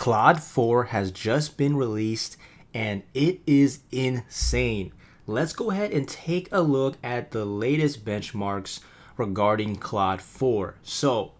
Claude 4 has just been released and it is insane. Let's go ahead and take a look at the latest benchmarks regarding Claude 4. So,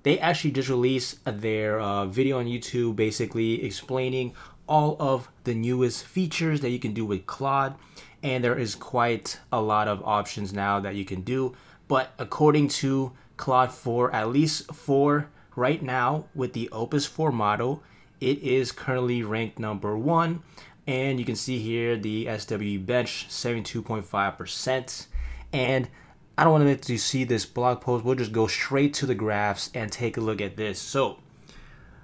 they actually just released their video on YouTube basically explaining all of the newest features that you can do with Claude. And there is quite a lot of options now that you can do. But according to Claude 4, at least for right now with the Opus 4 model, it is currently ranked number 1. And you can see here the SW bench 72.5%. And I don't want to let you see this blog post. We'll just go straight to the graphs and take a look at this. So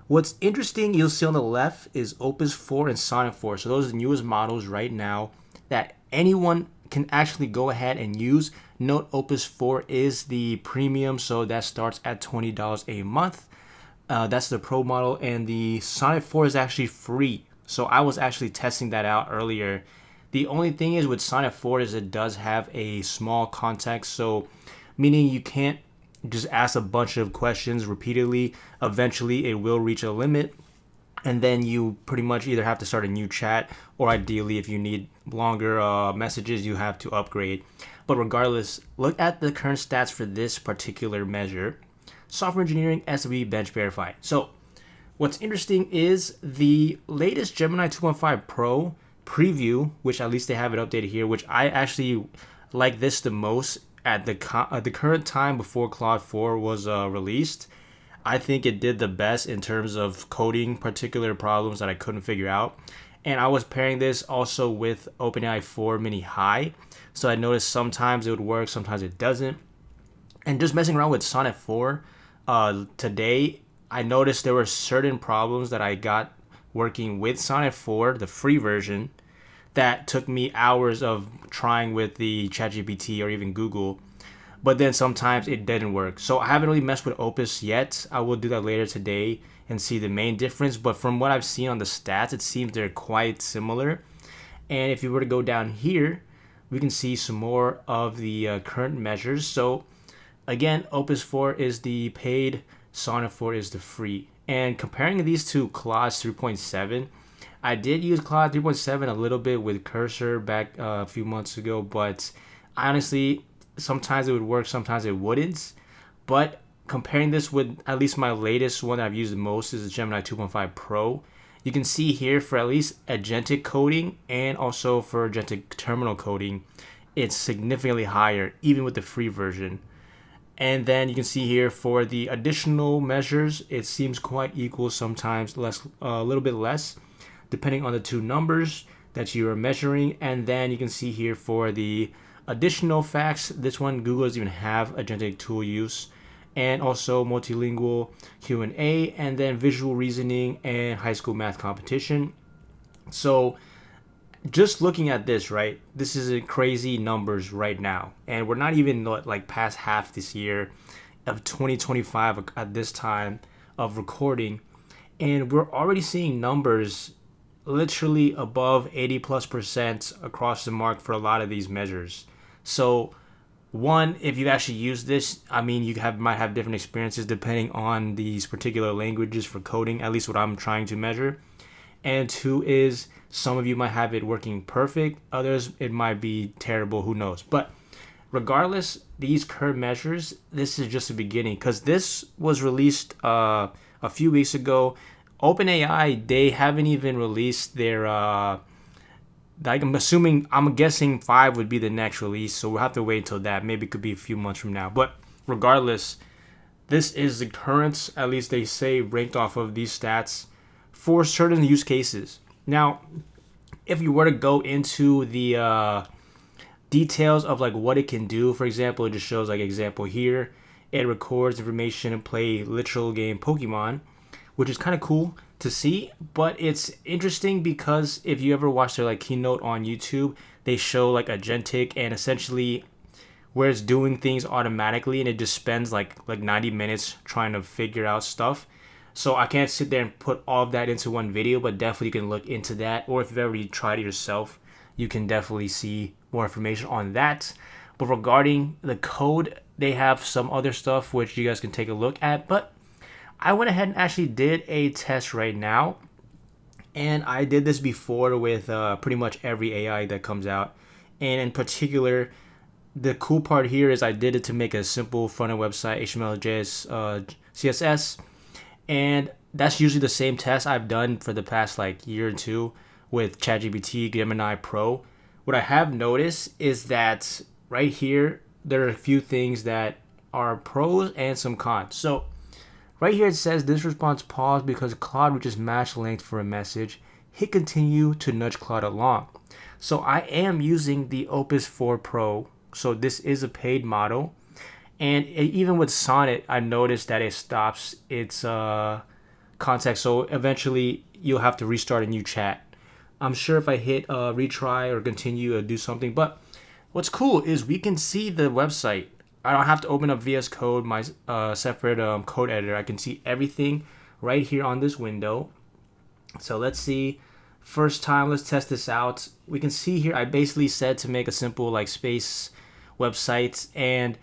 what's interesting, you'll see on the left is Opus 4 and Sonnet 4. So those are the newest models right now that anyone can actually go ahead and use. Note Opus 4 is the premium, so that starts at $20 a month. That's the Pro model, and the Sonnet 4 is actually free. So I was actually testing that out earlier. The only thing is with Sonnet 4 is it does have a small context, so meaning you can't just ask a bunch of questions repeatedly. Eventually it will reach a limit, and then you pretty much either have to start a new chat, or ideally if you need longer messages you have to upgrade. But regardless, look at the current stats for this particular measure. Software engineering SW bench verified. So what's interesting is the latest Gemini 2.5 Pro preview, which at least they have it updated here, which I actually like this the most at the current time before Claude 4 was released. I think it did the best in terms of coding particular problems that I couldn't figure out. And I was pairing this also with OpenAI 4 Mini High. So I noticed sometimes it would work, sometimes it doesn't. And just messing around with Sonnet 4 today, I noticed there were certain problems that I got working with Sonnet 4, the free version, that took me hours of trying with the ChatGPT or even Google. But then sometimes it didn't work. So I haven't really messed with Opus yet. I will do that later today and see the main difference. But from what I've seen on the stats, it seems they're quite similar. And if you were to go down here, we can see some more of the current measures. So again, Opus 4 is the paid, Sonnet 4 is the free. And comparing these to Claude 3.7, I did use Claude 3.7 a little bit with Cursor back a few months ago, but honestly, sometimes it would work, sometimes it wouldn't. But comparing this with at least my latest one that I've used the most is the Gemini 2.5 Pro. You can see here for at least agentic coding and also for agentic terminal coding, it's significantly higher even with the free version. And then you can see here for the additional measures, it seems quite equal, sometimes less, a little bit less, depending on the two numbers that you are measuring. And then you can see here for the additional facts, this one Google doesn't even have agentic tool use, and also multilingual Q&A, and then visual reasoning and high school math competition. So just looking at this, right, this is a crazy numbers right now, and we're not even like past half this year of 2025 at this time of recording, and we're already seeing numbers literally above 80+% across the mark for a lot of these measures. So one, if you actually use this, I mean, you might have different experiences depending on these particular languages for coding, at least what I'm trying to measure. And two is some of you might have it working perfect, others it might be terrible, who knows. But regardless, these current measures, this is just the beginning, because this was released a few weeks ago. OpenAI, they haven't even released their like I'm guessing 5 would be the next release, so we'll have to wait until that. Maybe it could be a few months from now. But regardless, this is the current, at least they say, ranked off of these stats for certain use cases. Now, if you were to go into the details of like what it can do, for example, it just shows like example here. It records information and play literal game Pokemon, which is kind of cool to see. But it's interesting because if you ever watch their like keynote on YouTube, they show like agentic and essentially where it's doing things automatically, and it just spends like 90 minutes trying to figure out stuff. So I can't sit there and put all of that into one video, but definitely you can look into that. Or if you've already tried it yourself, you can definitely see more information on that. But regarding the code, they have some other stuff which you guys can take a look at. But I went ahead and actually did a test right now, and I did this before with pretty much every AI that comes out. And in particular, the cool part here is I did it to make a simple front end website, HTML, JS, CSS, and that's usually the same test I've done for the past like year or two with ChatGPT, Gemini Pro. What I have noticed is that right here there are a few things that are pros and some cons. So right here it says this response paused because Claude reaches match length for a message. Hit continue to nudge Claude along. So I am using the Opus 4 Pro. So this is a paid model. And even with Sonnet, I noticed that it stops its context. So eventually you'll have to restart a new chat. I'm sure if I hit retry or continue or do something. But what's cool is we can see the website. I don't have to open up VS Code, my separate code editor. I can see everything right here on this window. So let's see. First time, let's test this out. We can see here I basically said to make a simple like space website, and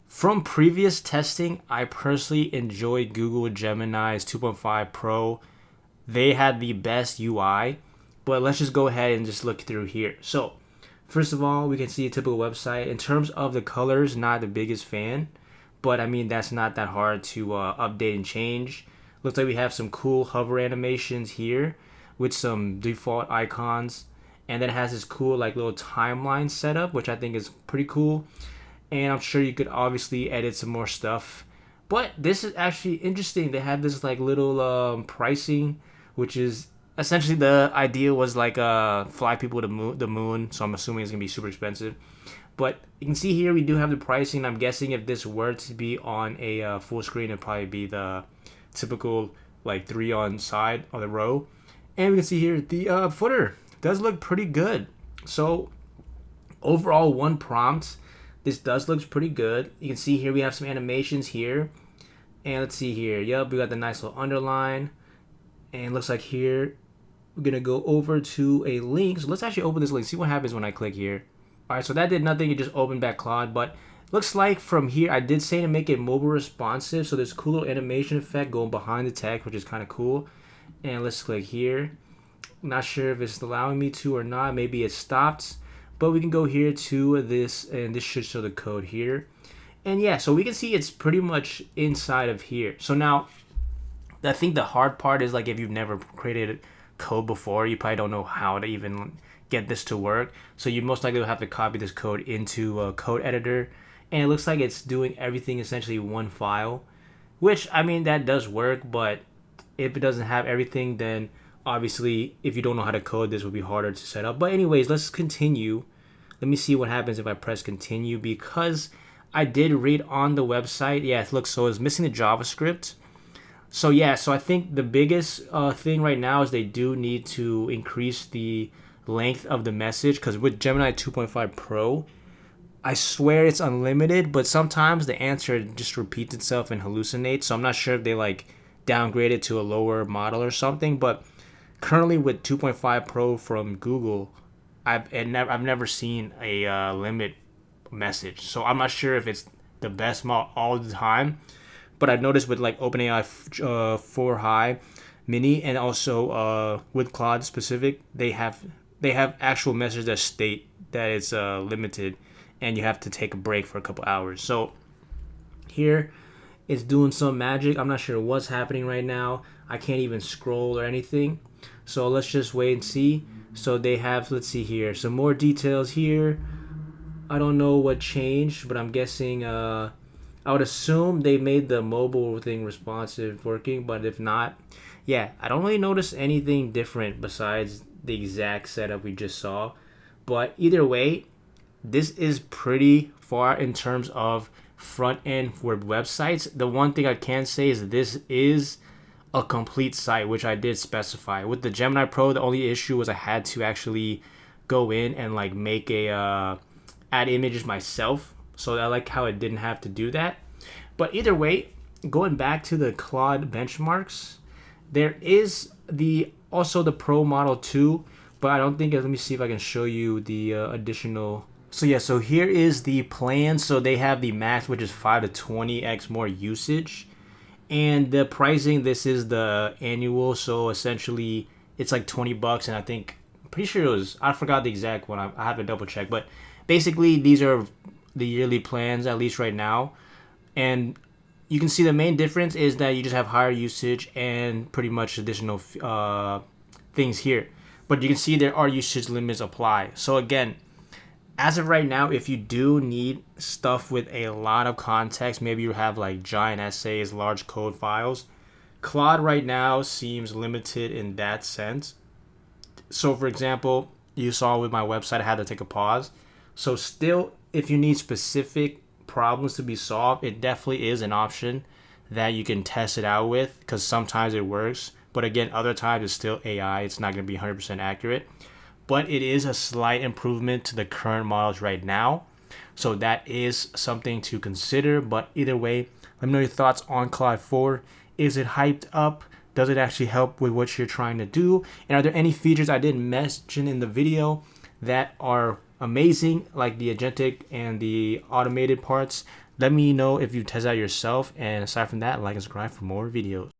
from previous testing, I personally enjoyed Google Gemini's 2.5 Pro. They had the best UI, but let's just go ahead and just look through here. So first of all, we can see a typical website. In terms of the colors, not the biggest fan, but I mean, that's not that hard to update and change. Looks like we have some cool hover animations here with some default icons. And then it has this cool like little timeline setup, which I think is pretty cool. And I'm sure you could obviously edit some more stuff. But this is actually interesting. They have this like little pricing, which is essentially the idea was like fly people to the moon. So I'm assuming it's gonna be super expensive. But you can see here we do have the pricing. I'm guessing if this were to be on a full screen, it'd probably be the typical like 3 on side on the row. And we can see here the footer does look pretty good. So overall, one prompt, this does look pretty good. You can see here we have some animations here. And let's see here. Yep, we got the nice little underline. And it looks like here we're going to go over to a link. So let's actually open this link. See what happens when I click here. All right, so that did nothing. It just opened back Claude. But looks like from here, I did say to make it mobile responsive. So there's a cool little animation effect going behind the text, which is kind of cool. And let's click here. Not sure if it's allowing me to or not. Maybe it stopped. But we can go here to this, and this should show the code here. And yeah, so we can see it's pretty much inside of here. So now, I think the hard part is like if you've never created code before, you probably don't know how to even get this to work. So you most likely will have to copy this code into a code editor. And it looks like it's doing everything essentially one file, which, I mean, that does work. But if it doesn't have everything, then obviously, if you don't know how to code, this would be harder to set up. But anyways, let's continue. Let me see what happens if I press continue, because I did read on the website. Yeah, it looks so it's missing the JavaScript. So yeah, so I think the biggest thing right now is they do need to increase the length of the message, because with Gemini 2.5 Pro, I swear it's unlimited, but sometimes the answer just repeats itself and hallucinates. So I'm not sure if they like downgrade it to a lower model or something, but currently with 2.5 Pro from Google, I've never seen a limit message. So I'm not sure if it's the best model all the time, but I've noticed with like OpenAI 4 High Mini and also with Claude specific, they have actual messages that state that it's limited and you have to take a break for a couple hours. So here it's doing some magic. I'm not sure what's happening right now. I can't even scroll or anything. So let's just wait and see. So they have, let's see here, some more details here. I don't know what changed, but I'm guessing, I would assume they made the mobile thing responsive working, but if not, yeah, I don't really notice anything different besides the exact setup we just saw. But either way, this is pretty far in terms of front end for websites. The one thing I can say is this is a complete site, which I did specify. With the Gemini Pro, the only issue was I had to actually go in and like make a add images myself. So I like how it didn't have to do that. But either way, going back to the Claude benchmarks, there is also the Pro Model 2, but I don't think, let me see if I can show you the additional. So yeah, so here is the plan. So they have the max, which is 5 to 20x more usage. And the pricing, this is the annual, so essentially it's like 20 bucks. And I think, I'm pretty sure it was, I forgot the exact one. I have to double check. But basically, these are the yearly plans, at least right now. And you can see the main difference is that you just have higher usage and pretty much additional things here. But you can see there are usage limits apply. So again, as of right now, if you do need stuff with a lot of context, maybe you have like giant essays, large code files, Claude right now seems limited in that sense. So, for example, you saw with my website, I had to take a pause. So, still, if you need specific problems to be solved, it definitely is an option that you can test it out with because sometimes it works. But again, other times it's still AI. It's not going to be 100% accurate. But it is a slight improvement to the current models right now. So that is something to consider. But either way, let me know your thoughts on Claude 4. Is it hyped up? Does it actually help with what you're trying to do? And are there any features I didn't mention in the video that are amazing, like the agentic and the automated parts? Let me know if you test out yourself. And aside from that, like and subscribe for more videos.